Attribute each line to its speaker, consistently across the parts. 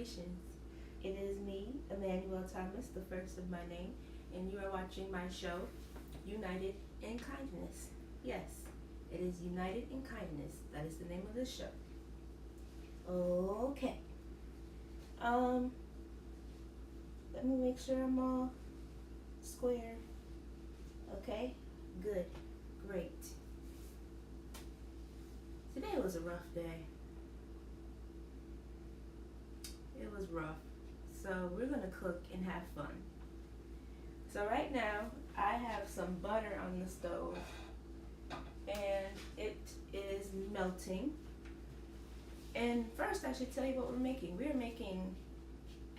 Speaker 1: Congratulations. It is me, Emmanuel Thomas, the first of my name, and you are watching my show, United in Kindness. Yes, it is United in Kindness. That is the name of the show. Okay. Um, Let me make sure I'm all square. Okay? Good. Great. Today was a rough day. It was rough. So we're gonna cook and have fun. So right now I have some butter on the stove and it is melting. And first I should tell you what we're making. We're making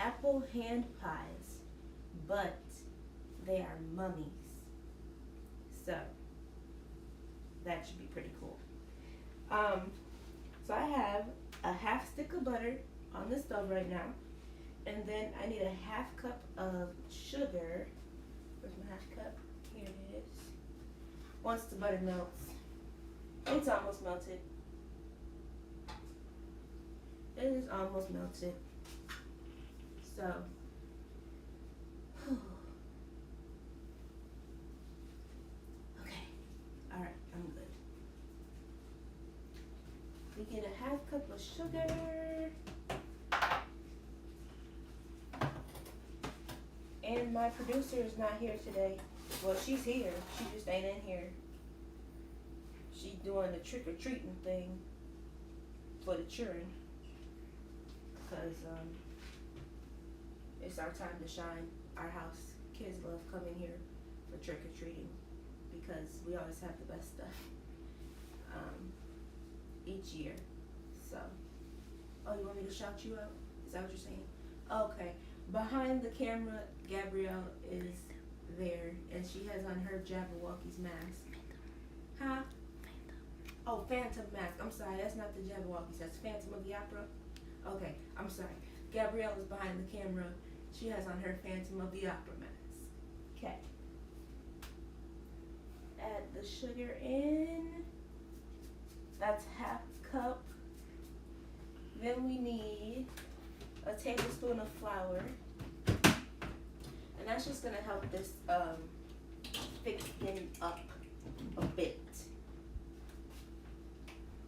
Speaker 1: apple hand pies, but they are mummies. So that should be pretty cool. Um, so I have a half stick of butter on the stove right now. And then I need a half cup of sugar. Where's my half cup? Here it is. Once the butter melts, it's almost melted. It is almost melted. So, okay. Alright, I'm good. We get a half cup of sugar. And my producer is not here today. Well, she's here. She just ain't in here. She's doing the trick-or-treating thing for the children. Because it's our time to shine. Our house, kids love coming here for trick-or-treating because we always have the best stuff each year. So, oh, you want me to shout you out? Is that what you're saying? Okay. Behind the camera, Gabrielle is there, and she has on her Jabberwocky's mask. Huh? Oh, Phantom mask. I'm sorry, that's not the Jabberwockies. That's Phantom of the Opera. Okay, I'm sorry. Gabrielle is behind the camera. She has on her Phantom of the Opera mask. Okay. Add the sugar in. That's half cup. Then we need a tablespoon of flour, and that's just gonna help this thicken up a bit.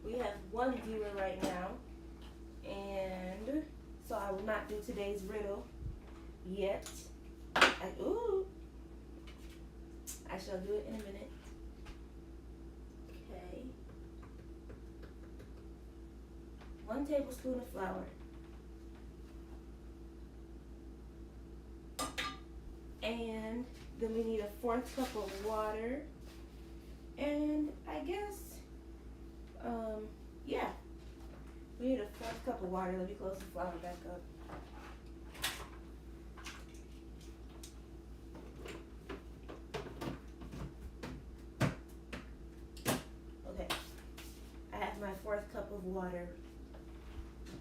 Speaker 1: We have one viewer right now, and so I will not do today's riddle yet. I shall do it in a minute. Okay. 1 tablespoon of flour. And then we need a 4th cup of water. And I guess, yeah. We need a 4th cup of water. Let me close the flour back up. Okay. I have my 4th cup of water.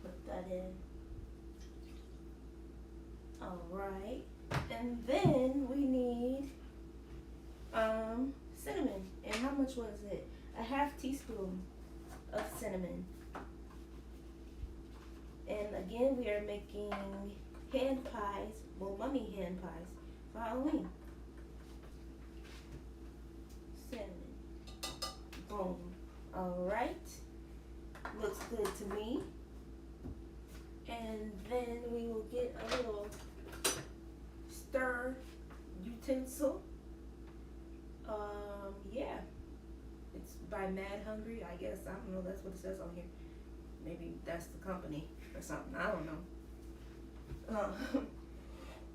Speaker 1: Put that in. Alright. And then we need cinnamon. And how much was it? A half teaspoon of cinnamon. And again, we are making hand pies, well, mummy hand pies for Halloween. Cinnamon. Boom. Alright. Looks good to me. And then we will get a little stir utensil. Yeah. It's by Mad Hungry, I guess. I don't know, that's what it says on here. Maybe that's the company or something. I don't know.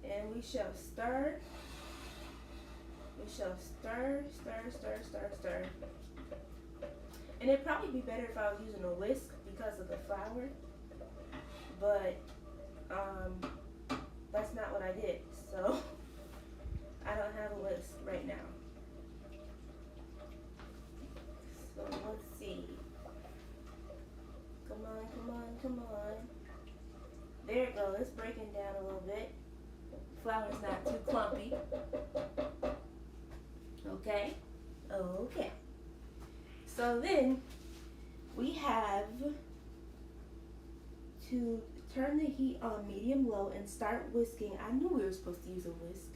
Speaker 1: And we shall stir. We shall stir. And it'd probably be better if I was using a whisk because of the flour. But that's not what I did. So I don't have a whisk right now. So let's see. Come on. There it goes. It's breaking down a little bit. Flour's not too clumpy. Okay. So then we have to turn the heat on medium-low and start whisking. I knew we were supposed to use a whisk.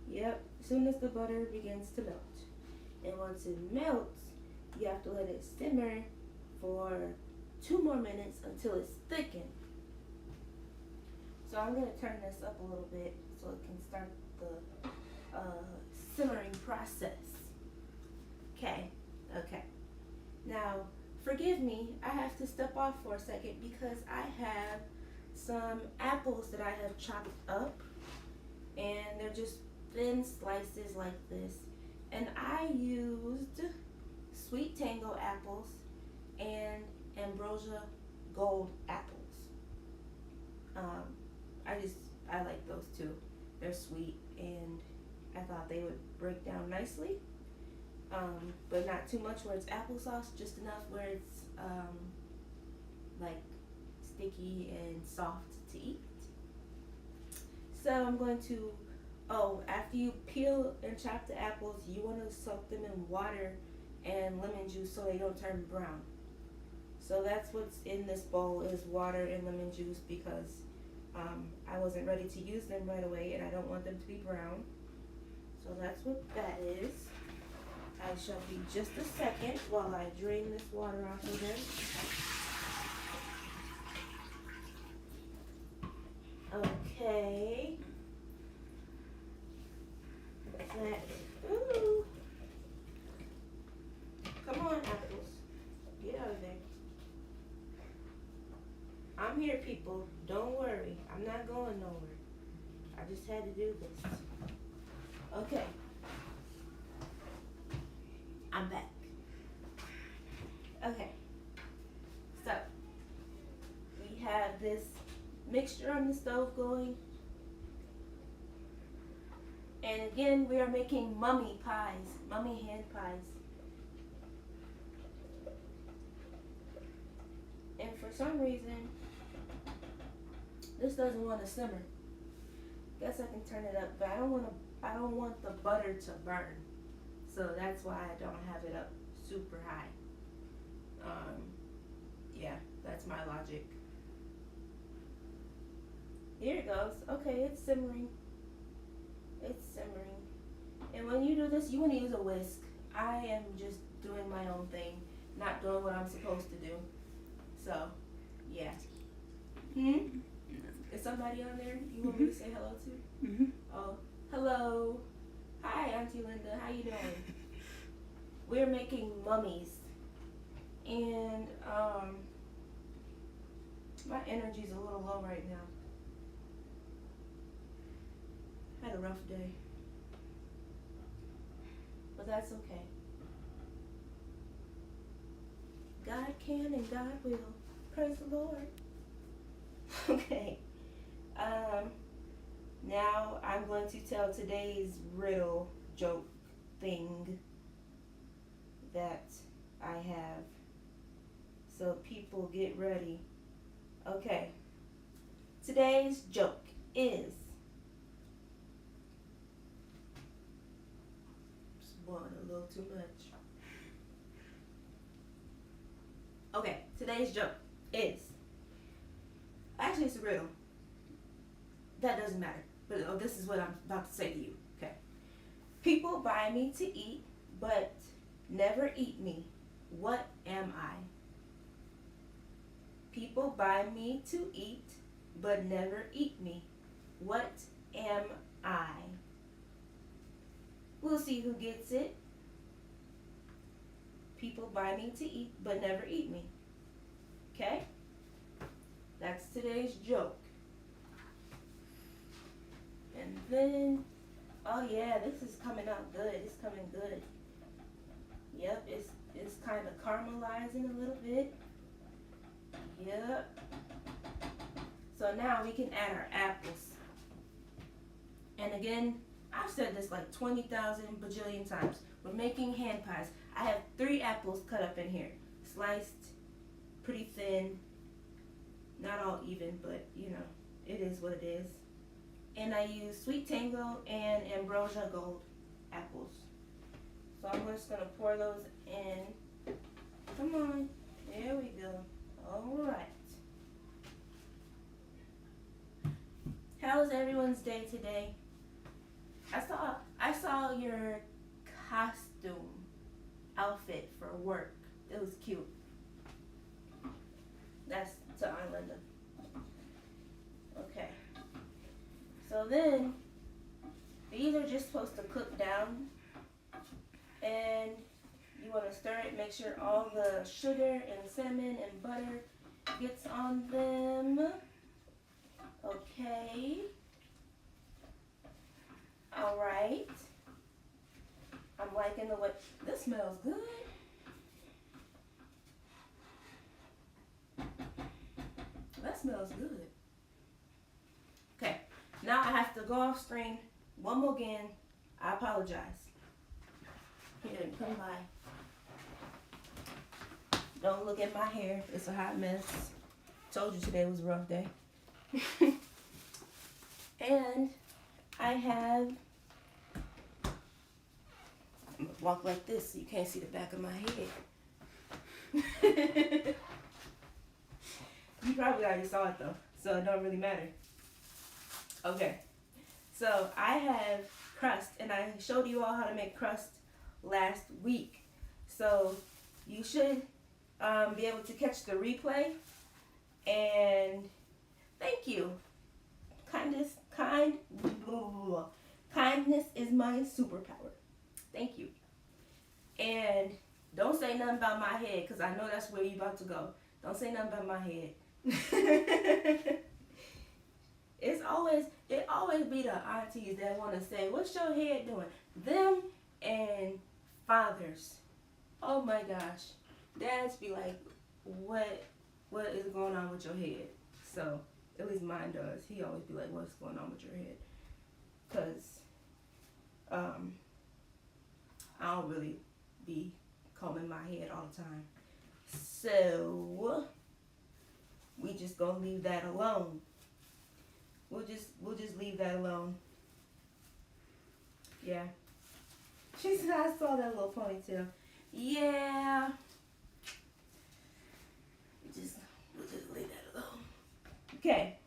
Speaker 1: Yep, as soon as the butter begins to melt. And once it melts, you have to let it simmer for 2 more minutes until it's thickened. So I'm going to turn this up a little bit so it can start the simmering process. Okay. Now, forgive me, I have to step off for a second because I have some apples that I have chopped up, and they're just thin slices like this. And I used Sweet Tango apples and Ambrosia Gold apples. I like those too. They're sweet, and I thought they would break down nicely, but not too much where it's applesauce, just enough where it's like sticky and soft to eat. So I'm going to, after you peel and chop the apples, you want to soak them in water and lemon juice so they don't turn brown. So that's what's in this bowl, is water and lemon juice, because I wasn't ready to use them right away and I don't want them to be brown. So that's what that is. I shall be just a second while I drain this water off of them. Okay. Ooh. Come on, apples. Get out of there. I'm here, people. Don't worry. I'm not going nowhere. I just had to do this. Okay. I'm back. Okay. So, we have this mixture on the stove going. And again, we are making mummy pies, mummy hand pies. And for some reason, this doesn't want to simmer. Guess I can turn it up, but I don't want the butter to burn. So that's why I don't have it up super high. Yeah, that's my logic. Here it goes. Okay, it's simmering. It's simmering. And when you do this, you want to use a whisk. I am just doing my own thing, not doing what I'm supposed to do. So, yeah. Is somebody on there you want me to say hello to? Oh, hello. Hi, Auntie Linda. How you doing? We're making mummies. And, my energy's a little low right now. Had a rough day. But that's okay. God can and God will. Praise the Lord. Okay. Now I'm going to tell today's riddle joke thing that I have. So people get ready. Okay. Today's joke is one a little too much. Okay, today's joke is, actually it's a riddle. That doesn't matter. But this is what I'm about to say to you. Okay. People buy me to eat, but never eat me. What am I? People buy me to eat, but never eat me. What am I? We'll see who gets it. People buy me to eat, but never eat me. Okay? That's today's joke. And then, oh yeah, this is coming out good. It's coming good. Yep, it's kind of caramelizing a little bit. Yep. So now we can add our apples. And again, I've said this like 20,000 bajillion times. We're making hand pies. I have 3 apples cut up in here. Sliced, pretty thin. Not all even, but you know, it is what it is. And I use Sweet Tango and Ambrosia Gold apples. So I'm just going to pour those in. Come on. There we go. All right. How was everyone's day today? I saw your costume outfit for work. It was cute. That's to Aunt Linda. Okay. So then these are just supposed to cook down, and you want to stir it, make sure all the sugar and cinnamon and butter gets on them. Okay. All right. I'm liking the way this smells good. That smells good. Okay. Now I have to go off screen one more again. I apologize. Here, come by. Don't look at my hair. It's a hot mess. Told you today was a rough day. And I have, I'm gonna walk like this so you can't see the back of my head. You probably already saw it though, so it don't really matter. Okay, so I have crust, and I showed you all how to make crust last week. So you should be able to catch the replay. And thank you. Kindness is my superpower. Thank you. And don't say nothing about my head, because I know that's where you about to go. Don't say nothing about my head. It always be the aunties that want to say, what's your head doing? Them and fathers. Oh my gosh. Dads be like, what is going on with your head? So, at least mine does. He always be like, what's going on with your head? Because, I don't really be combing my head all the time. So, we just gonna leave that alone. We'll just leave that alone. Yeah. She said, I saw that little ponytail. Yeah. We'll just leave that alone. Okay.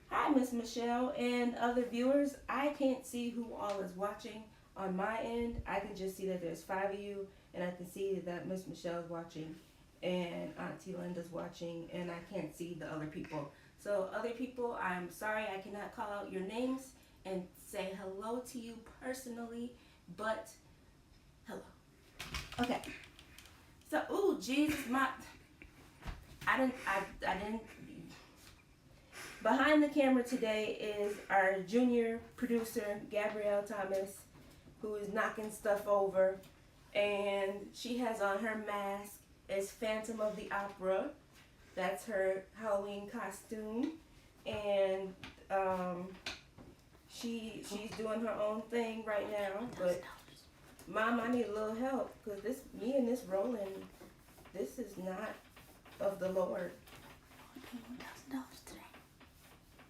Speaker 1: Hi, Miss Michelle and other viewers. I can't see who all is watching on my end. I can just see that there's 5 of you, and I can see that Miss Michelle is watching, and Auntie Linda's watching, and I can't see the other people. So other people, I'm sorry I cannot call out your names and say hello to you personally, but hello. Okay. So, ooh, Jesus, I didn't. Behind the camera today is our junior producer, Gabrielle Thomas, who is knocking stuff over, and she has on her mask as Phantom of the Opera. That's her Halloween costume, and she's doing her own thing right now. But Mom, I need a little help, because me and this rolling, this is not of the Lord.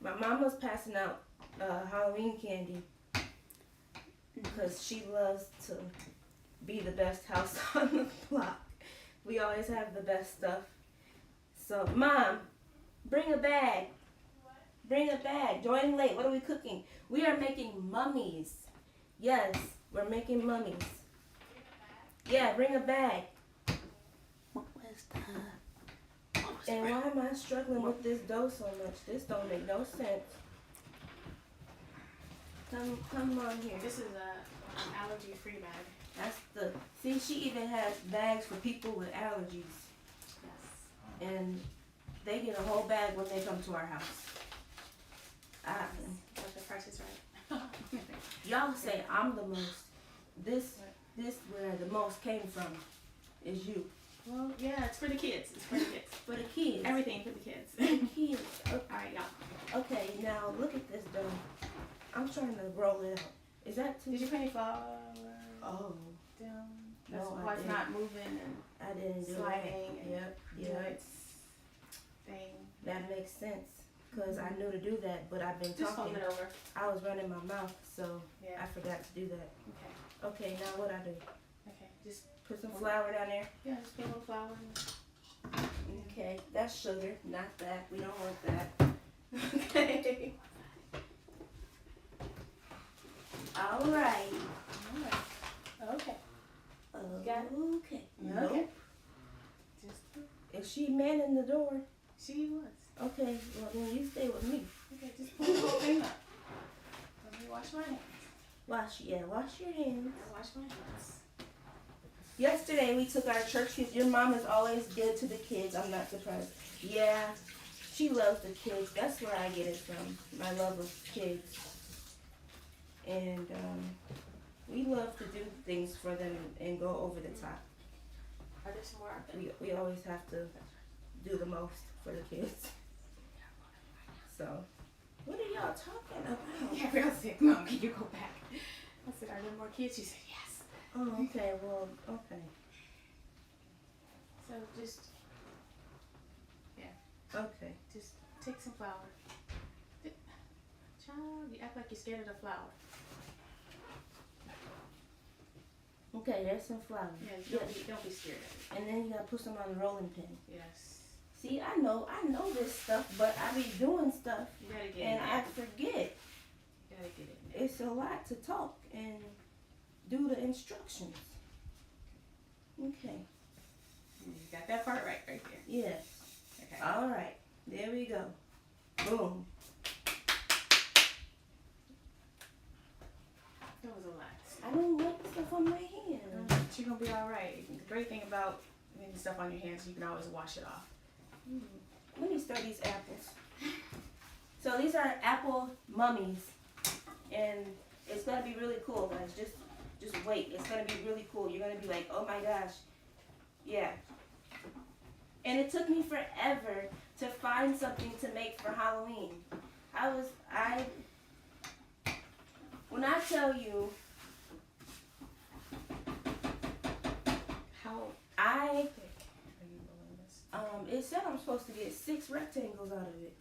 Speaker 1: My mama's passing out Halloween candy because she loves to be the best house on the block. We always have the best stuff. So, Mom, bring a bag. Bring a bag. Join late. What are we cooking? We are making mummies. Yes, we're making mummies. Yeah, bring a bag.
Speaker 2: What was the...
Speaker 1: And why am I struggling with this dough so much? This don't make no sense. Come on here.
Speaker 2: This is an allergy-free bag.
Speaker 1: See, she even has bags for people with allergies.
Speaker 2: Yes.
Speaker 1: And they get a whole bag when they come to our house.
Speaker 2: But the price is right.
Speaker 1: Y'all say I'm the most. This where the most came from is you.
Speaker 2: Well, yeah, it's for the kids. It's for the kids.
Speaker 1: For the kids.
Speaker 2: Everything for the kids.
Speaker 1: For the kids. Okay.
Speaker 2: Alright, y'all.
Speaker 1: Okay, now look at this dough. I'm trying to roll it out. Is that too?
Speaker 2: Did you put any flour
Speaker 1: Oh,
Speaker 2: down?
Speaker 1: No,
Speaker 2: That's
Speaker 1: I
Speaker 2: why it's
Speaker 1: didn't.
Speaker 2: not moving and
Speaker 1: I didn't do
Speaker 2: sliding
Speaker 1: that.
Speaker 2: and
Speaker 1: Yep.
Speaker 2: doing its thing.
Speaker 1: That makes sense. Because I knew to do that, but I've been
Speaker 2: Just
Speaker 1: talking.
Speaker 2: fold it over.
Speaker 1: I was running my mouth, so
Speaker 2: Yeah.
Speaker 1: I forgot to do that.
Speaker 2: Okay.
Speaker 1: Okay, now what I do?
Speaker 2: Okay. Just
Speaker 1: Put some flour down there.
Speaker 2: yeah, just put a little flour in.
Speaker 1: Okay, that's sugar, not that. We don't want that. Okay. it was me.
Speaker 2: Okay, just pull the whole thing up. Let me wash my hands.
Speaker 1: Wash your hands.
Speaker 2: I wash my hands.
Speaker 1: Yesterday we took our church kids. Your mom is always good to the kids. I'm not surprised. Yeah, she loves the kids. That's where I get it from. My love of kids. And we love to do things for them and go over the top.
Speaker 2: Are there some more out there?
Speaker 1: We always have to do the most for the kids. So, what are y'all talking about?
Speaker 2: Yeah, Gabrielle said, Mom, can you go back? I said, are there more kids? She said, yes.
Speaker 1: Oh, okay. Well, okay.
Speaker 2: So just
Speaker 1: Okay.
Speaker 2: take some flour. Child, you act like you're scared of the flour.
Speaker 1: Okay, there's some flour.
Speaker 2: Yeah, don't be scared of it.
Speaker 1: And then you gotta put some on the rolling pin.
Speaker 2: Yes.
Speaker 1: See, I know this stuff, but I be doing stuff
Speaker 2: You gotta get
Speaker 1: and
Speaker 2: in
Speaker 1: I
Speaker 2: there.
Speaker 1: forget.
Speaker 2: You gotta get in there.
Speaker 1: It's a lot to talk and do the instructions. Okay.
Speaker 2: You got that part right there.
Speaker 1: Yes.
Speaker 2: Okay.
Speaker 1: All right. There we go. Boom.
Speaker 2: That was a lot.
Speaker 1: I don't like stuff on my hands.
Speaker 2: But you're gonna be all right. The great thing about getting stuff on your hands, you can always wash it off.
Speaker 1: Let me stir these apples. So these are apple mummies, and it's gonna be really cool, guys. Just wait. It's gonna be really cool. You're gonna be like, oh my gosh, yeah. And it took me forever to find something to make for Halloween. When I tell you,
Speaker 2: How
Speaker 1: I
Speaker 2: thick are you rolling this?
Speaker 1: it said I'm supposed to get 6 rectangles out of it.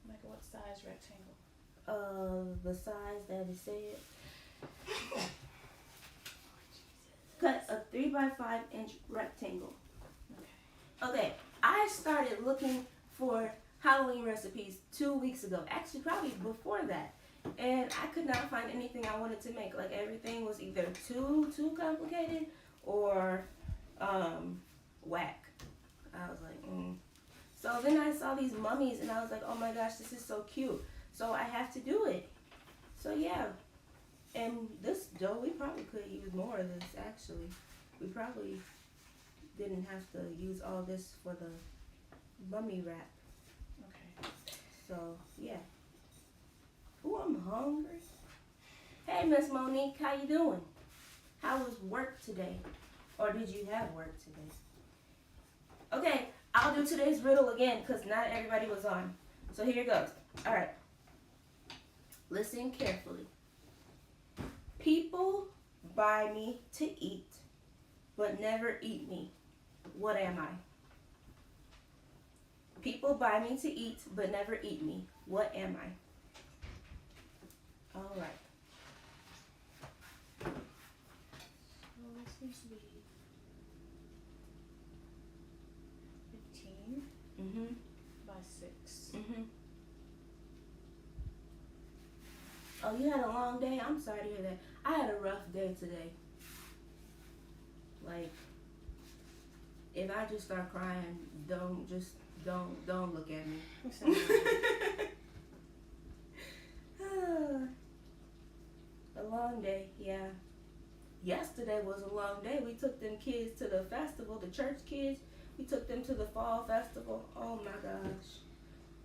Speaker 2: Like what size rectangle?
Speaker 1: The size that it said. Cut a 3 by 5 inch rectangle. Okay, I started looking for Halloween recipes 2 weeks ago. Actually, probably before that. And I could not find anything I wanted to make. Like, everything was either too complicated or whack. I was like, So then I saw these mummies and I was like, oh my gosh, this is so cute. So I have to do it. So yeah. And this dough, we probably could use more of this, actually. We probably didn't have to use all this for the mummy wrap.
Speaker 2: Okay.
Speaker 1: So, yeah. Ooh, I'm hungry. Hey, Miss Monique, how you doing? How was work today? Or did you have work today? Okay, I'll do today's riddle again because not everybody was on. So here it goes. All right. Listen carefully. People buy me to eat, but never eat me. What am I? People buy me to eat, but never eat me. What am I? All right.
Speaker 2: So this seems to be 15
Speaker 1: Mhm.
Speaker 2: by 6.
Speaker 1: Mhm. Oh, you had a long day? I'm sorry to hear that. I had a rough day today. Like, if I just start crying, don't look at me. A long day, yeah. Yesterday was a long day. We took them kids to the festival, the church kids. We took them to the fall festival. Oh my gosh.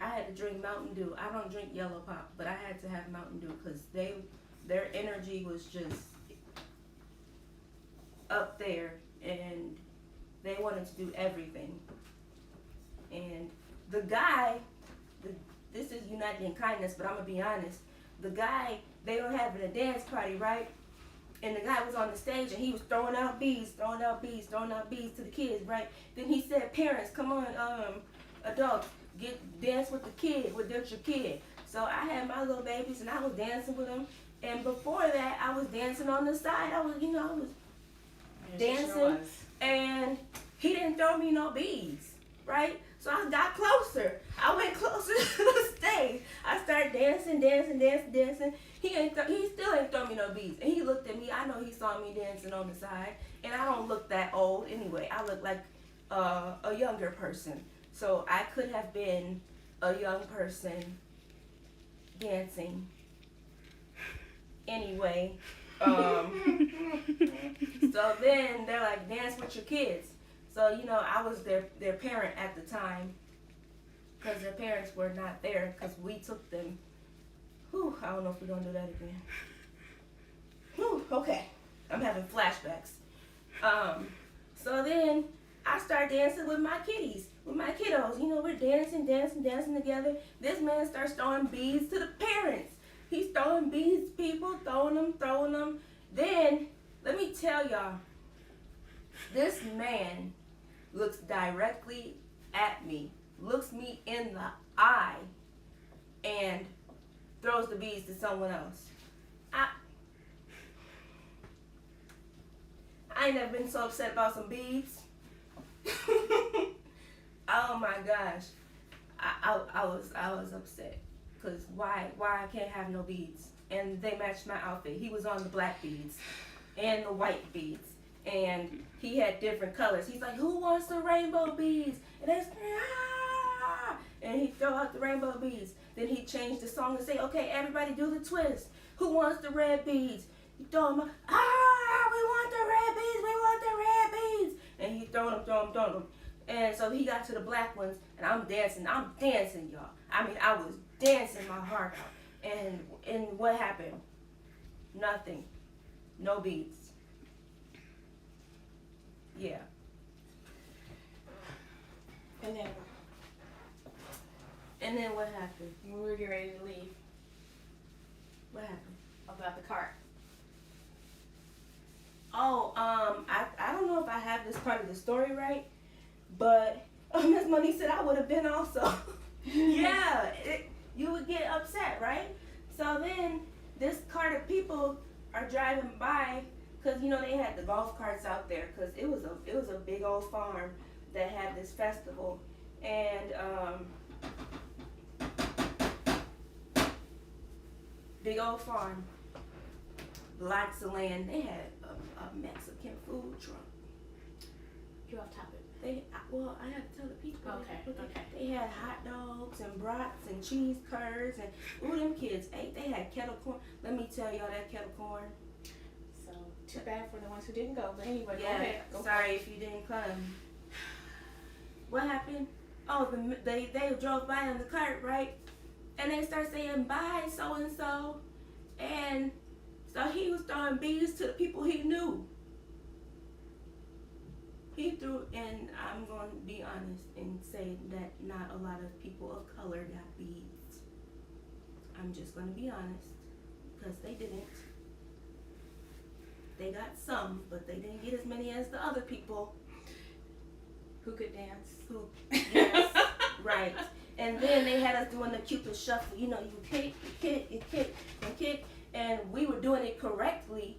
Speaker 1: I had to drink Mountain Dew. I don't drink Yellow Pop, but I had to have Mountain Dew because their energy was just up there and they wanted to do everything. And the guy, this is United in Kindness, but I'm going to be honest. The guy, they were having a dance party, right? And the guy was on the stage and he was throwing out bees to the kids, right? Then he said, parents, come on, adults, dance with the kid, with your kid. So I had my little babies and I was dancing with them. And before that, I was dancing on the side. I was dancing, and he didn't throw me no bees, right? So I got closer. I went closer to the stage. I started dancing. He still ain't throw me no bees. And he looked at me. I know he saw me dancing on the side. And I don't look that old anyway. I look like a younger person. So I could have been a young person dancing anyway. So then they're like, dance with your kids. So, you know, I was their parent at the time because their parents were not there because we took them. Whew, I don't know if we're going to do that again. Whew, okay. I'm having flashbacks. So then I start dancing with my kiddies, with my kiddos. You know, we're dancing together. This man starts throwing beads to the parents. He's throwing beads, people, throwing them. Then, let me tell y'all, this man looks directly at me, looks me in the eye, and throws the beads to someone else. I ain't never been so upset about some beads. Oh my gosh. I was upset. Cause why I can't have no beads? And they matched my outfit. He was on the black beads and the white beads. And he had different colors. He's like, who wants the rainbow beads? And they and he throw out the rainbow beads. Then he changed the song and say, okay, everybody do the twist. Who wants the red beads? He throw them, we want the red beads. And he throw them. And so he got to the black ones, and I'm dancing, y'all. I mean, I was dancing my heart out. And what happened? Nothing. No beads. Yeah. And then what happened?
Speaker 2: When we were getting ready to leave.
Speaker 1: What happened?
Speaker 2: About the cart.
Speaker 1: Oh, I don't know if I have this part of the story right, but Miss Monique said I would have been also. Yeah, you would get upset, right? So then this cart of people are driving by, cause you know they had the golf carts out there, cause it was a big old farm that had this festival, and big old farm, lots of land. They had a Mexican food truck.
Speaker 2: You're off topic.
Speaker 1: I have to tell the people.
Speaker 2: Okay.
Speaker 1: They had hot dogs and brats and cheese curds and them kids ate. They had kettle corn. Let me tell y'all that kettle corn.
Speaker 2: So too bad for the ones who didn't go. But anyway,
Speaker 1: Yeah,
Speaker 2: go ahead.
Speaker 1: sorry if you didn't come. What happened? Oh, they drove by on the cart, right? And they start saying bye so and so, and so he was throwing beads to the people he knew. He threw, and I'm going to be honest and say that not a lot of people of color got beads. I'm just going to be honest, because they didn't. They got some, but they didn't get as many as the other people.
Speaker 2: Who could dance?
Speaker 1: Yes, right. And then they had us doing the Cupid shuffle. You know, you kick, and we were doing it correctly.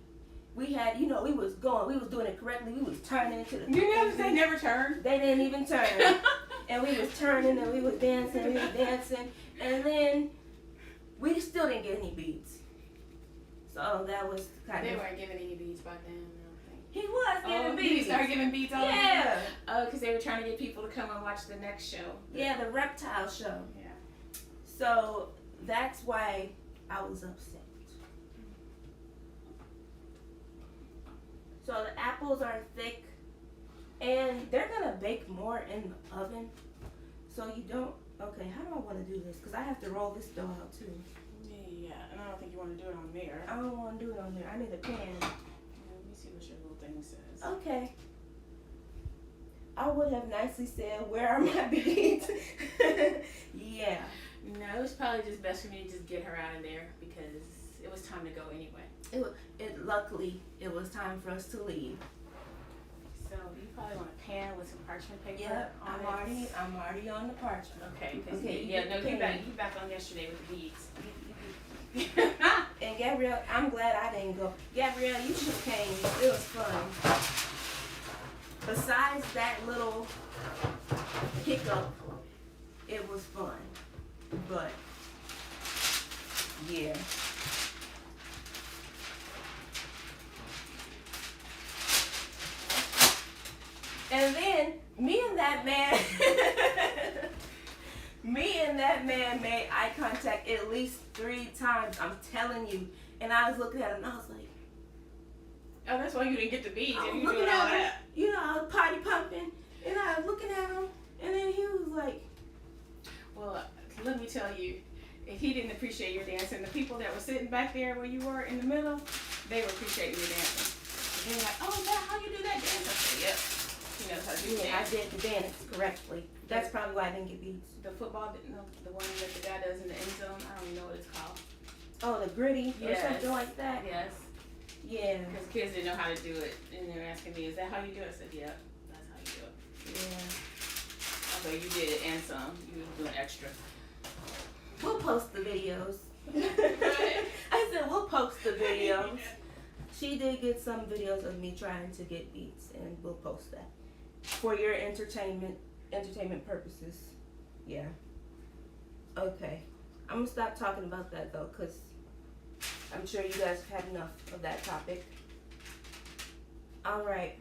Speaker 1: We had, we was doing it correctly. We was turning to the.
Speaker 2: You notice they never turned.
Speaker 1: They didn't even turn. And we was turning and we was dancing, and then we still didn't get any beads. So that was kind of.
Speaker 2: They weren't giving any beads back then.
Speaker 1: He was giving beads.
Speaker 2: He started giving beads all
Speaker 1: Yeah.
Speaker 2: Oh, because they were trying to get people to come and watch the next show.
Speaker 1: Yeah, the reptile show.
Speaker 2: Yeah.
Speaker 1: So that's why I was upset. So the apples are thick, and they're gonna bake more in the oven. So you don't. Okay, how do I want to do this? Because I have to roll this dough out too.
Speaker 2: Yeah, and I don't think you want to do it on there.
Speaker 1: I don't want to do it on there. I need a pan.
Speaker 2: Let me see what your little thing says.
Speaker 1: Okay. I would have nicely said, where are my beads? Yeah.
Speaker 2: No, it was probably just best for me to just get her out of there because it was time to go anyway.
Speaker 1: Luckily, it was time for us to leave.
Speaker 2: So you probably want a pan with some parchment paper.
Speaker 1: Yep,
Speaker 2: on
Speaker 1: I'm already on the parchment.
Speaker 2: Okay.
Speaker 1: Okay.
Speaker 2: You back on yesterday with the beads.
Speaker 1: And Gabrielle, I'm glad I didn't go. Gabrielle, you should have came. It was fun. Besides that little hiccup, it was fun. But yeah. And then me and that contact at least 3 times. I'm telling you. And I was looking at him and I was like,
Speaker 2: Oh, that's why you didn't get the beads
Speaker 1: I
Speaker 2: and
Speaker 1: was
Speaker 2: you
Speaker 1: looking
Speaker 2: doing all
Speaker 1: at him,
Speaker 2: that.
Speaker 1: you know, I was potty pumping, and I was looking at him, and then he was like,
Speaker 2: Well, let me tell you, if he didn't appreciate your dancing, the people that were sitting back there where you were in the middle, they were appreciating your dancing. They were like, oh, is that how you do that dance? I said, yep. He knows how to do
Speaker 1: yeah, I
Speaker 2: dance.
Speaker 1: did the dance correctly. That's probably why I didn't get beats.
Speaker 2: The football, no, the one that the guy does in the end zone, I don't even know what it's called.
Speaker 1: Oh, the gritty or
Speaker 2: Yes.
Speaker 1: something like that?
Speaker 2: Yes.
Speaker 1: Yeah.
Speaker 2: Because kids didn't know how to do it, and they were asking me, "Is that how you do it?" I said, "Yep, that's how you do it."
Speaker 1: Yeah.
Speaker 2: Okay, you did it and some. You were doing extra.
Speaker 1: We'll post the videos.
Speaker 2: Right.
Speaker 1: I said, we'll post the videos. She did get some videos of me trying to get beats, and we'll post that. For your entertainment purposes. Yeah. Okay. I'm gonna stop talking about that though, because I'm sure you guys have had enough of that topic. Alright.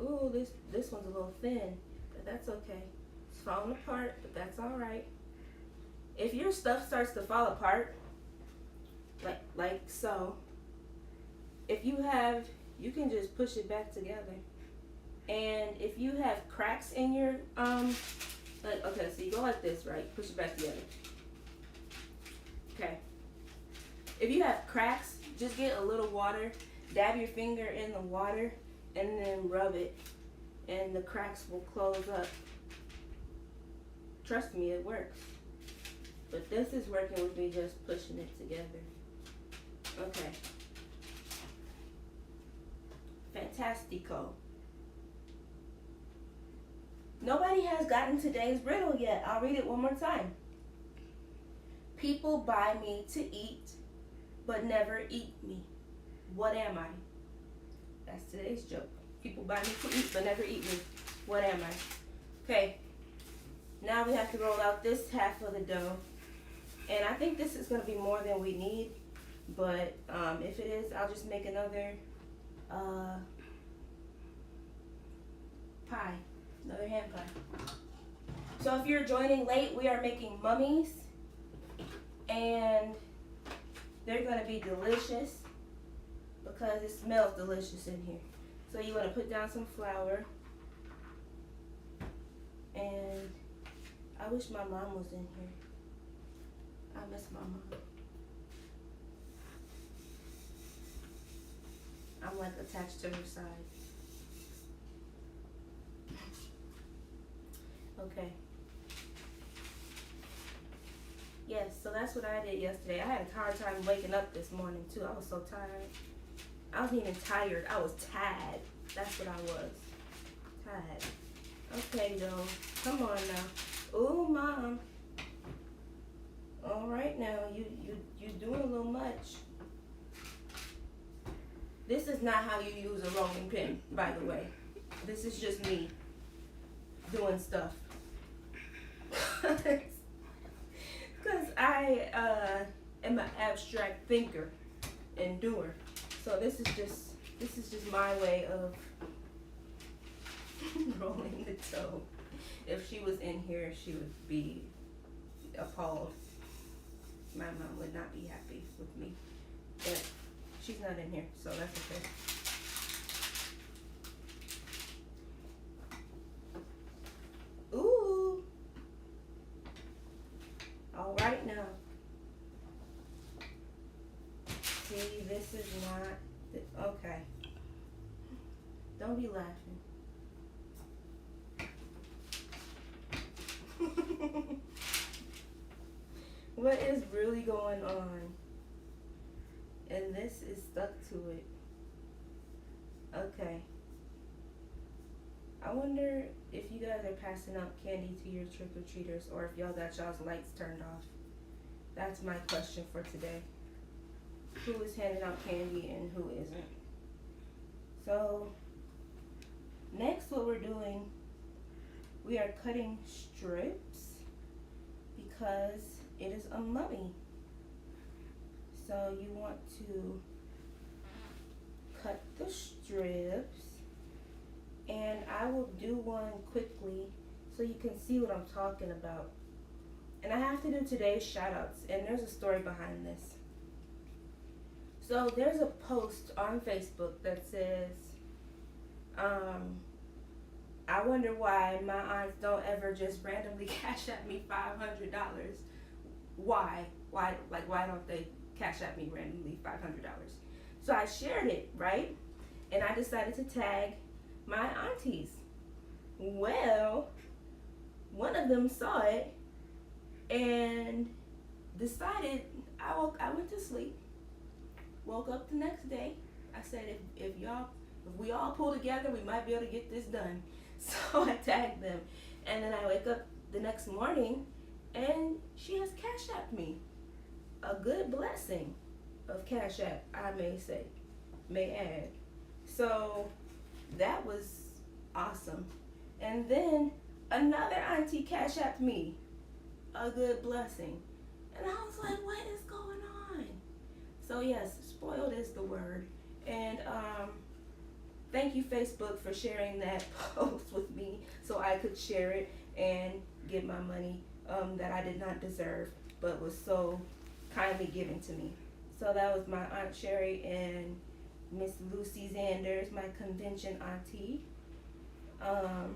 Speaker 1: Ooh, this one's a little thin, but that's okay. It's falling apart, but that's alright. If your stuff starts to fall apart, like so, if you can just push it back together. And if you have cracks in your, okay, so you go like this, right? Push it back together. Okay. If you have cracks, just get a little water, dab your finger in the water, and then rub it, and the cracks will close up. Trust me, it works. But this is working with me just pushing it together. Okay. Fantastico. Nobody has gotten today's riddle yet. I'll read it one more time. People buy me to eat, but never eat me. What am I? That's today's joke. People buy me to eat, but never eat me. What am I? Okay. Now we have to roll out this half of the dough. And I think this is going to be more than we need. But if it is, I'll just make another pie. Another hand pie. So if you're joining late, we are making mummies. And they're going to be delicious because it smells delicious in here. So you want to put down some flour. And I wish my mom was in here. I miss my mom. I'm like attached to her side. Okay. Yes, so that's what I did yesterday. I had a hard time waking up this morning too. I was so tired. I wasn't even tired. I was tired. That's what I was. Tired. Okay, though. Come on now. Ooh, Mom. All right now. You doing a little much. This is not how you use a rolling pin, by the way. This is just me doing stuff. Because I am an abstract thinker and doer. So this is just my way of rolling the dough. If she was in here, she would be appalled. My mom would not be happy with me. But she's not in here, so that's okay. Ooh. All right now. See, this is not, okay. Don't be laughing. What is really going on? And this is stuck to it. Okay. I wonder if you guys are passing out candy to your trick-or-treaters or if y'all got y'all's lights turned off. That's my question for today. Who is handing out candy and who isn't? So, next what we're doing, we are cutting strips because it is a mummy. So you want to cut the strips, and I will do one quickly so you can see what I'm talking about. And I have to do today's shout outs, and there's a story behind this. So there's a post on Facebook that says, I wonder why my aunts don't ever just randomly cash at me $500. Why? Why don't they cash at me randomly $500? So I shared it, right? And I decided to tag my aunties. Well, one of them saw it and decided, I went to sleep, woke up the next day. I said, if we all pull together, we might be able to get this done. So I tagged them, and then I wake up the next morning, and she has Cash Apped me. A good blessing of Cash App, I may add. So that was awesome. And then another auntie Cash Apped me. A good blessing. And I was like, what is going on? So yes, spoiled is the word. And thank you, Facebook, for sharing that post with me so I could share it and get my money that I did not deserve, but was so kindly given to me. So that was my Aunt Sherry and Miss Lucy Zanders, my convention auntie. And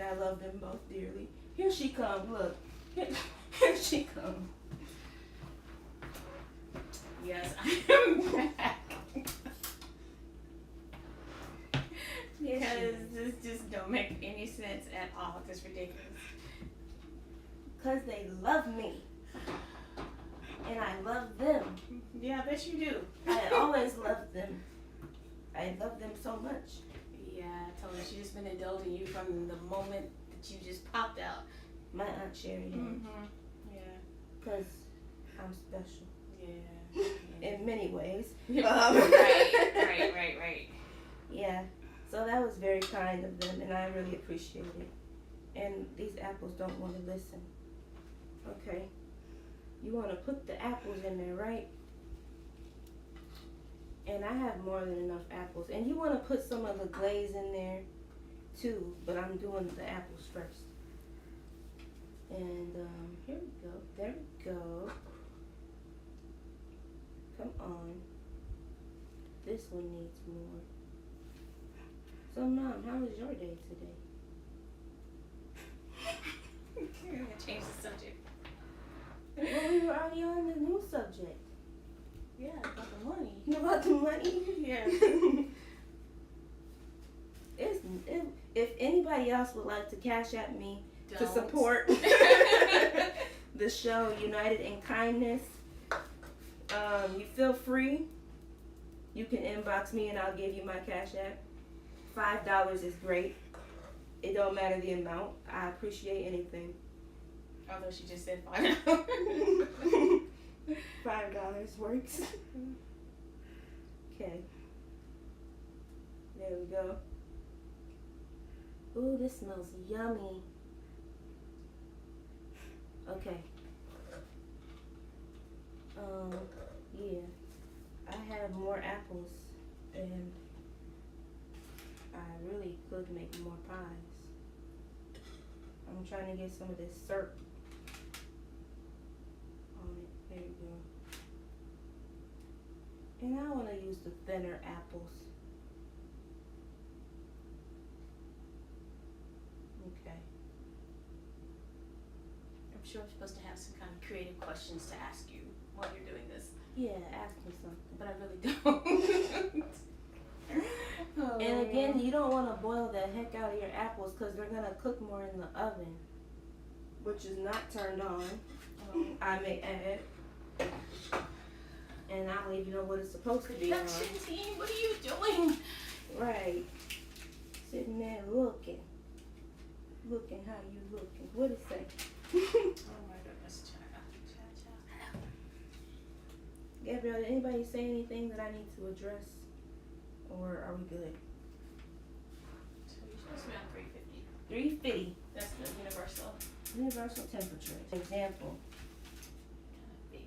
Speaker 1: I love them both dearly. Here she come, look. Here she come.
Speaker 2: Yes, I am back. Because this just don't make any sense at all. It's ridiculous.
Speaker 1: Because they love me. And I love them.
Speaker 2: Yeah, I bet you do.
Speaker 1: I always loved them. I love them so much.
Speaker 2: Yeah, I told her she's just been indulging you from the moment that you just popped out.
Speaker 1: My Aunt Sherry.
Speaker 2: Yeah.
Speaker 1: Because I'm special.
Speaker 2: Yeah.
Speaker 1: In many ways.
Speaker 2: Right.
Speaker 1: Yeah. So that was very kind of them, and I really appreciate it. And these apples don't want to listen. Okay. You want to put the apples in there, right? And I have more than enough apples. And you want to put some of the glaze in there, too. But I'm doing the apples first. And here we go. There we go. Come on. This one needs more. So, Mom, how was your day today?
Speaker 2: You're going to change the subject.
Speaker 1: Well, we were already on the new subject.
Speaker 2: Yeah, about the money.
Speaker 1: About the money?
Speaker 2: Yeah.
Speaker 1: If anybody else would like to cash at me to
Speaker 2: Don't.
Speaker 1: support the show United in Kindness, you feel free. You can inbox me and I'll give you my cash app. $5 is great. It don't matter the amount. I appreciate anything.
Speaker 2: Although she just said $5.
Speaker 1: $5 works. Okay. There we go. Ooh, this smells yummy. Okay. Yeah. I have more apples and I really could make more pies. I'm trying to get some of this syrup on it. There you go. And I want to use the thinner apples. Okay.
Speaker 2: I'm sure I'm supposed to have some kind of creative questions to ask you while you're doing this,
Speaker 1: Yeah, ask me something.
Speaker 2: but I really don't. Oh.
Speaker 1: And again, you don't want to boil the heck out of your apples because they're going to cook more in the oven, which is not turned on, I may add. And I don't even know what it's supposed to be on.
Speaker 2: Production team, what are you doing?
Speaker 1: Right. Sitting there looking. Looking how you looking. What it say?
Speaker 2: Oh my goodness, child.
Speaker 1: Gabrielle, did anybody say anything that I need to address? Or are we good?
Speaker 2: So you're supposed to be on 350.
Speaker 1: 350.
Speaker 2: That's the
Speaker 1: Universal temperature. Example.
Speaker 2: kind of big.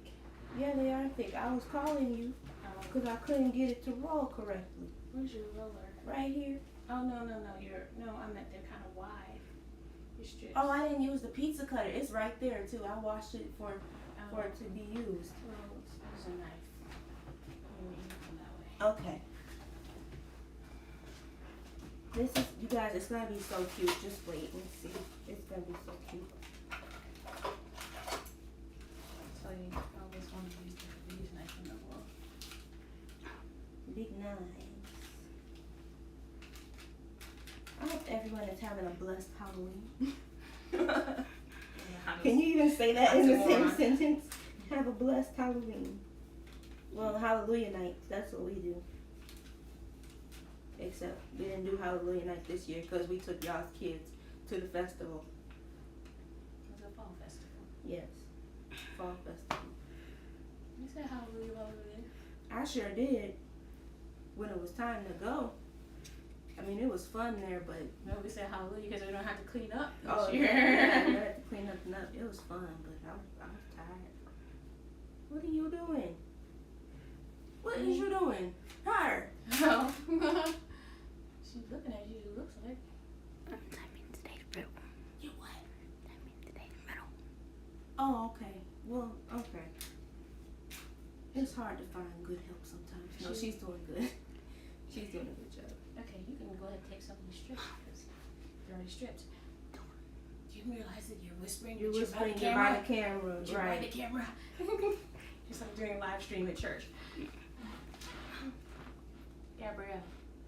Speaker 1: Yeah, they are thick. I was calling you because I couldn't get it to roll correctly.
Speaker 2: Where's your roller?
Speaker 1: Right here.
Speaker 2: Oh, no. I meant they're kind of wide. You're strips.
Speaker 1: Oh, I didn't use the pizza cutter. It's right there too. I washed it for it to be used.
Speaker 2: Well, it's a knife. That way.
Speaker 1: Okay. This is, you guys, it's gonna be so cute. Just wait and see. It's gonna be so cute.
Speaker 2: So you always want to use the biggest knife in the world.
Speaker 1: Big knives. I hope everyone is having a blessed Halloween. Can you even say that in the same sentence? Have a blessed Halloween. Well, Hallelujah night, that's what we do. Except we didn't do Hallelujah night this year because we took y'all's kids to the festival.
Speaker 2: It was a fall festival.
Speaker 1: Yes, fall festival.
Speaker 2: You said hallelujah while we were there.
Speaker 1: I sure did. When it was time to go. I mean, it was fun there, but
Speaker 2: No, we said hallelujah because we don't have to clean up this
Speaker 1: oh
Speaker 2: year.
Speaker 1: yeah, we had to clean up the nut. It was fun, but I was tired. What are you doing? What is you doing? Her.
Speaker 2: Oh. She's looking at you, it looks like.
Speaker 3: That means today's riddle.
Speaker 1: You what?
Speaker 3: That means today's riddle.
Speaker 1: Oh, okay. Well, okay. It's hard to find good help sometimes. No, she's doing good. She's doing a good job.
Speaker 2: Okay, you can go ahead and take some of these strips because they're already stripped. Do you realize that you're whispering?
Speaker 1: You're
Speaker 2: but
Speaker 1: whispering
Speaker 2: you're by
Speaker 1: by the camera,
Speaker 2: You're by
Speaker 1: right?
Speaker 2: the camera. Just like doing a live stream at church. Gabrielle,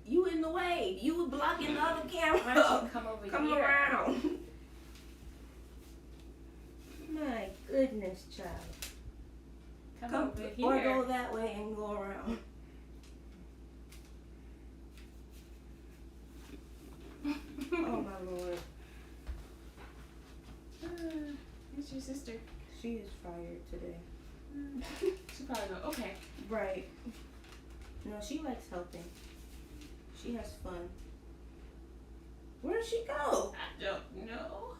Speaker 1: You in the way. You were blocking the other
Speaker 2: why
Speaker 1: camera.
Speaker 2: don't you come over
Speaker 1: Come
Speaker 2: here?
Speaker 1: around. My goodness, child.
Speaker 2: Come
Speaker 1: Come
Speaker 2: over here.
Speaker 1: or go that way and go around. Oh my lord.
Speaker 2: It's your sister.
Speaker 1: She is fired today.
Speaker 2: She probably go, okay.
Speaker 1: Right. No, she likes helping. She has fun. Where'd she go?
Speaker 2: I don't know.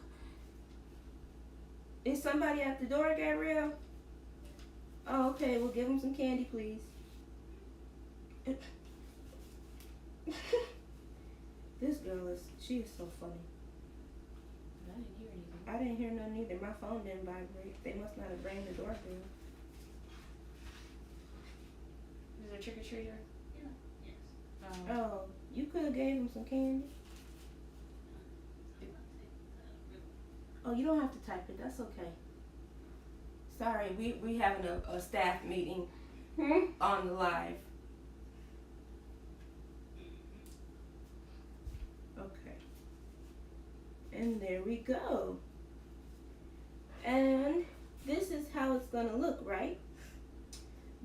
Speaker 1: Is somebody at the door, Gabrielle? Oh, okay. Well, give him some candy, please. This girl she is so funny.
Speaker 2: I didn't hear anything.
Speaker 1: I didn't hear none either. My phone didn't vibrate. They must not have rang the doorbell.
Speaker 2: Is there a trick or treater?
Speaker 3: Yes.
Speaker 1: Oh, you could have gave him some candy. Oh, you don't have to type it. That's okay. Sorry, we having a staff meeting on the live. Okay. And there we go. And this is how it's gonna look, right?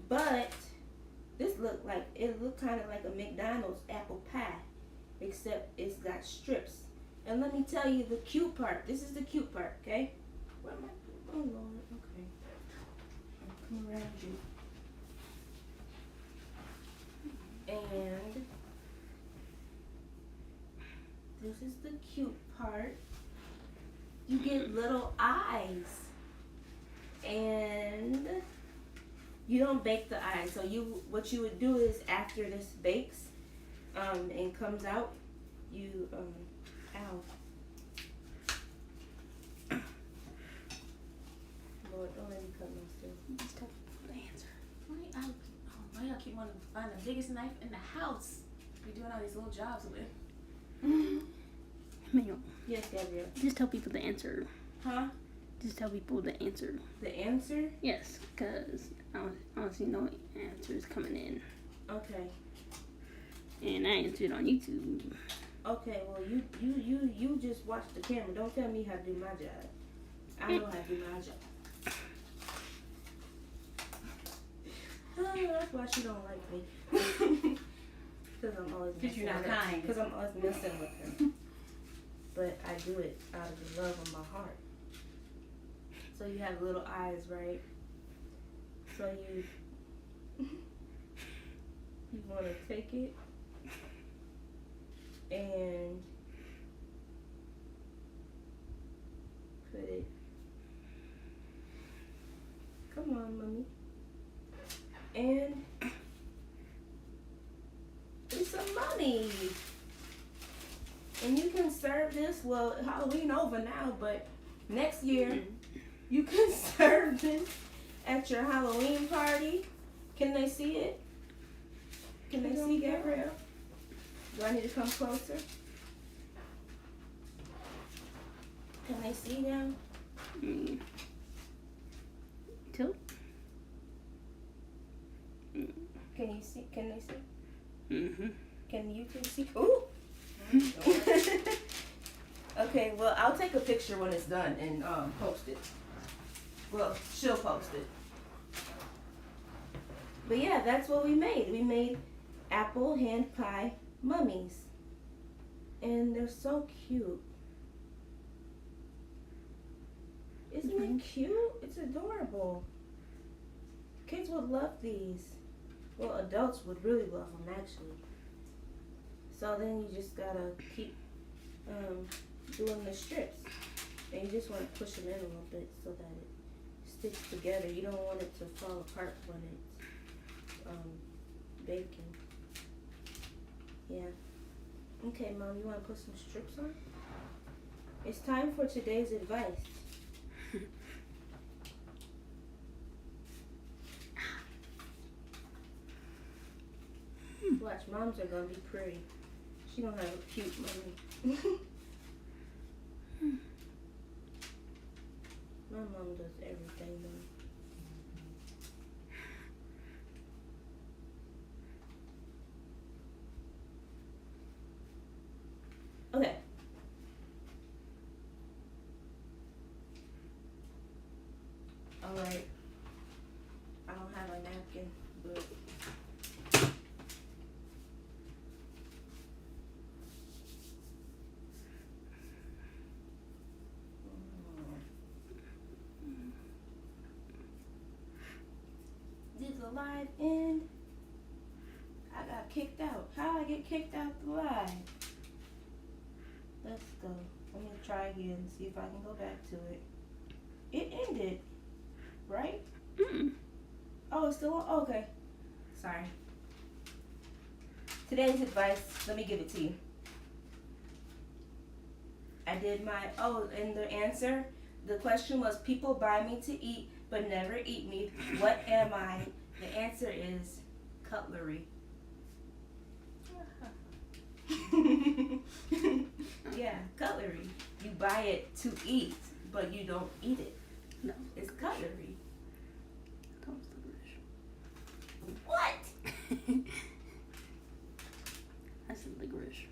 Speaker 1: But this it looked kind of like a McDonald's apple pie, except it's got strips. And let me tell you the cute part. This is the cute part, okay? Where am I? Oh Lord, okay. I'll come around you. And this is the cute part. You get little eyes. And you don't bake the eyes. So what you would do is after this bakes and comes out, you ow. Lord, don't let me cut myself.
Speaker 3: Just tell people the answer.
Speaker 2: Why y'all keep wanting to find the biggest knife in the house? You're doing all these little jobs with.
Speaker 3: Manuel,
Speaker 1: Yes, Gabrielle.
Speaker 3: just tell people the answer.
Speaker 1: Huh?
Speaker 3: Just tell people the answer.
Speaker 1: The answer?
Speaker 3: Yes, because I don't see no answers coming in.
Speaker 1: Okay.
Speaker 3: And I answered on YouTube.
Speaker 1: Okay, well you just watch the camera. Don't tell me how to do my job. I know how to do my job. Oh, that's why she don't like me. Because I'm always
Speaker 2: Because you're not
Speaker 1: messing with her.
Speaker 2: kind.
Speaker 1: Because I'm always messing with her. But I do it out of the love of my heart. So you have little eyes, right? So you want to take it and put it. Come on, mommy. And it's some money. And you can serve this, well, well, Halloween over now, but next year you can serve this at your Halloween party. Can they see it? Can they see Gabrielle? Do I need to come closer? Can they see them?
Speaker 3: Mm. Tilt.
Speaker 1: Can you see? Can they see?
Speaker 3: Mm-hmm.
Speaker 1: Can you two see? Ooh. Okay, well, I'll take a picture when it's done and post it. Well, she'll post it. But yeah, that's what we made. We made apple hand pie mummies. And they're so cute. Isn't it cute? It's adorable. Kids would love these. Well, adults would really love them, actually. So then you just gotta keep doing the strips. And you just want to push them in a little bit so that it sticks together. You don't want it to fall apart when it's baking. Yeah. Okay, Mom, you want to put some strips on? It's time for today's advice. Watch, moms are gonna be pretty. She don't have a cute mommy. My mom does everything though. Okay. Alright. I don't have a napkin, but did the live end? I got kicked out. How did I get kicked out the live? Let's go. Let me try again, see if I can go back to it. It ended, right?
Speaker 3: Mm.
Speaker 1: Oh, it's still on? Okay. Sorry. Today's advice, let me give it to you. I did my, and the answer, the question was, people buy me to eat, but never eat me. What am I? The answer is cutlery. Yeah, cutlery. You buy it to eat, but you don't eat it.
Speaker 3: No.
Speaker 1: It's cutlery.
Speaker 3: Don't licorice.
Speaker 1: What?
Speaker 3: I said licorice.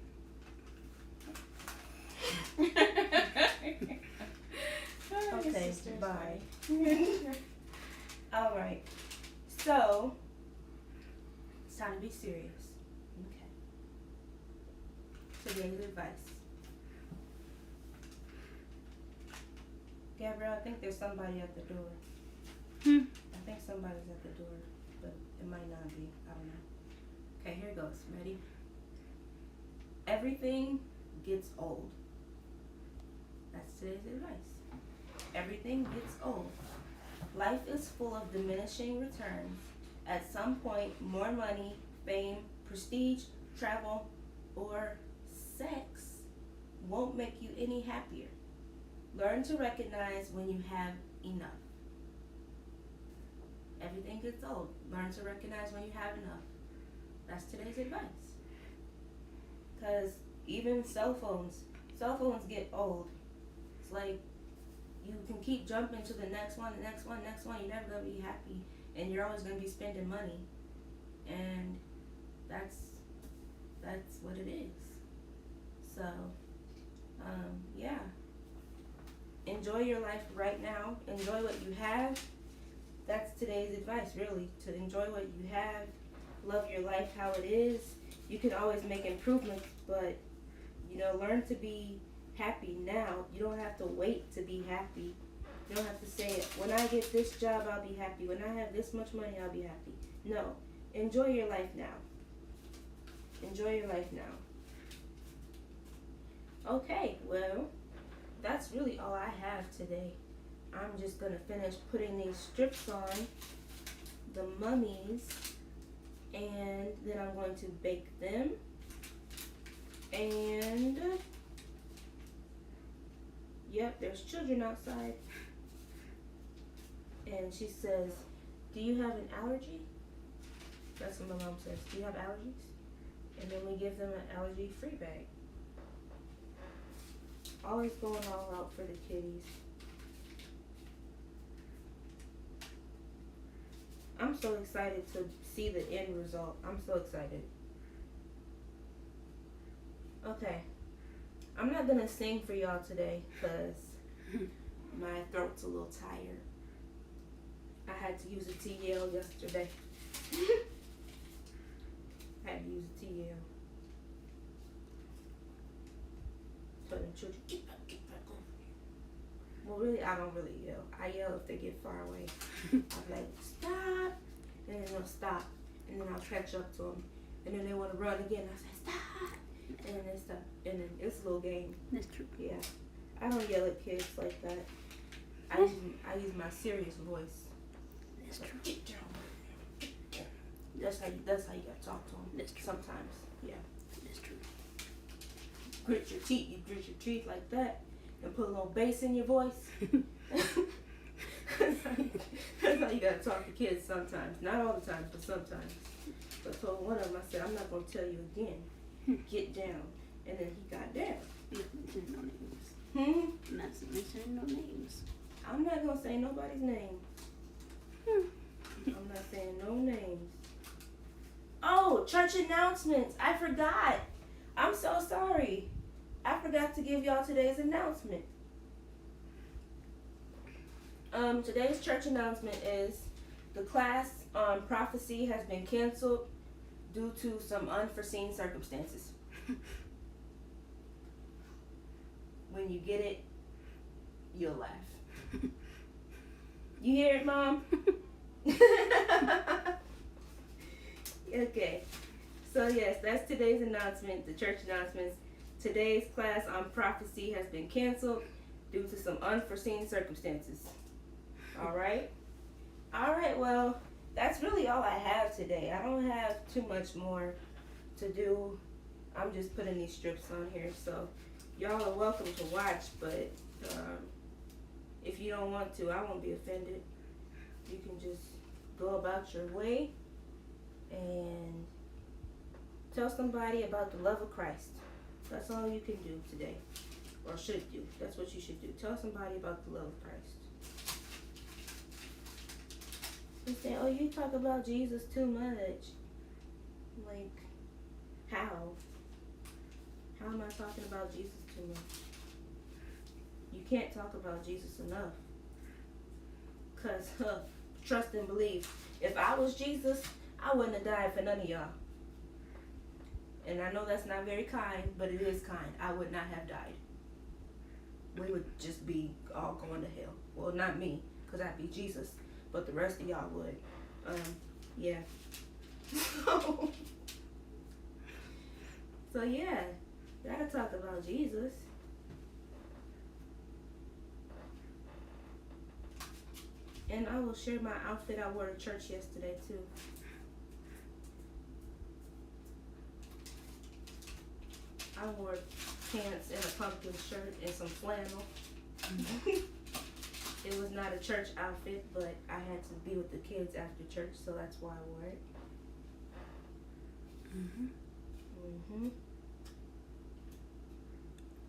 Speaker 1: Okay, bye. All right. So, it's time to be serious. Okay. Today's advice. Gabrielle, I think there's somebody at the door. I think somebody's at the door, but it might not be. I don't know. Okay, here it goes. Ready? Everything gets old. That's today's advice. Everything gets old. Life is full of diminishing returns. At some point, more money, fame, prestige, travel, or sex won't make you any happier. Learn to recognize when you have enough. Everything gets old. Learn to recognize when you have enough. That's today's advice. Because even cell phones get old. It's like you can keep jumping to the next one, the next one, next one. You're never going to be happy. And you're always going to be spending money. And that's what it is. So, yeah. Enjoy your life right now. Enjoy what you have. That's today's advice, really. To enjoy what you have. Love your life how it is. You can always make improvements, but, learn to be happy now. You don't have to wait to be happy. You don't have to say, when I get this job, I'll be happy. When I have this much money, I'll be happy. No. Enjoy your life now. Enjoy your life now. Okay, well, that's really all I have today. I'm just going to finish putting these strips on, the mummies, and then I'm going to bake them. And Yep, there's children outside. And she says, do you have an allergy? That's what my mom says. Do you have allergies? And then we give them an allergy-free bag. Always going all out for the kiddies. I'm so excited to see the end result. I'm so excited. Okay. I'm not gonna sing for y'all today because my throat's a little tired. I had to use a TL yesterday. Had to use a TL. So the children, get back over here. Well, really, I don't really yell. I yell if they get far away. I'm like, stop, and then they'll stop, and then I'll catch up to them, and then they want to run again. I say, stop, and then they stop, and then it's a little game.
Speaker 3: That's true.
Speaker 1: Yeah, I don't yell at kids like that. I use my serious voice.
Speaker 3: That's
Speaker 1: Like,
Speaker 3: true.
Speaker 1: get down. That's how you gotta talk to them.
Speaker 3: That's true.
Speaker 1: Sometimes, yeah.
Speaker 3: That's true.
Speaker 1: Grit your teeth. You grit your teeth like that, and put a little bass in your voice. That's how you gotta talk to kids sometimes. Not all the time, but sometimes. So I told one of them, I said, I'm not gonna tell you again. Get down. And then he got down.
Speaker 3: Not mentioning no names.
Speaker 1: Hmm?
Speaker 3: Not mentioning no names.
Speaker 1: I'm not gonna say nobody's name. I'm not saying no names. Oh, church announcements. I forgot. I'm so sorry. I forgot to give y'all today's announcement. Today's church announcement is the class on prophecy has been canceled due to some unforeseen circumstances. When you get it, you'll laugh. You hear it, Mom? Okay. So yes, that's today's announcement, the church announcements. Today's class on prophecy has been canceled due to some unforeseen circumstances. Alright? Alright, well, that's really all I have today. I don't have too much more to do. I'm just putting these strips on here, so y'all are welcome to watch, but if you don't want to, I won't be offended. You can just go about your way and tell somebody about the love of Christ. That's all you can do today, or should do. That's what you should do. Tell somebody about the love of Christ. You say, oh, you talk about Jesus too much. Like, how? How am I talking about Jesus too much? You can't talk about Jesus enough. Because, trust and believe. If I was Jesus, I wouldn't have died for none of y'all. And I know that's not very kind, but it is kind. I would not have died. We would just be all going to hell. Well, not me, because I'd be Jesus. But the rest of y'all would. Yeah. So yeah, gotta talk about Jesus. And I will share my outfit I wore to church yesterday too. I wore pants and a pumpkin shirt and some flannel. It was not a church outfit, but I had to be with the kids after church, so that's why I wore it.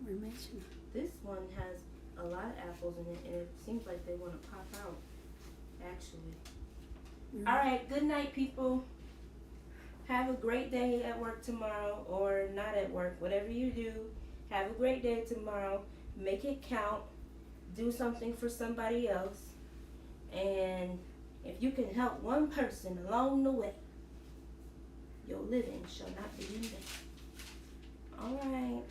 Speaker 3: We mentioned.
Speaker 1: This one has a lot of apples in it, and it seems like they want to pop out, actually. All right, good night, people. Have a great day at work tomorrow, or not at work, whatever you do. Have a great day tomorrow. Make it count. Do something for somebody else. And if you can help one person along the way, your living shall not be in vain. All right.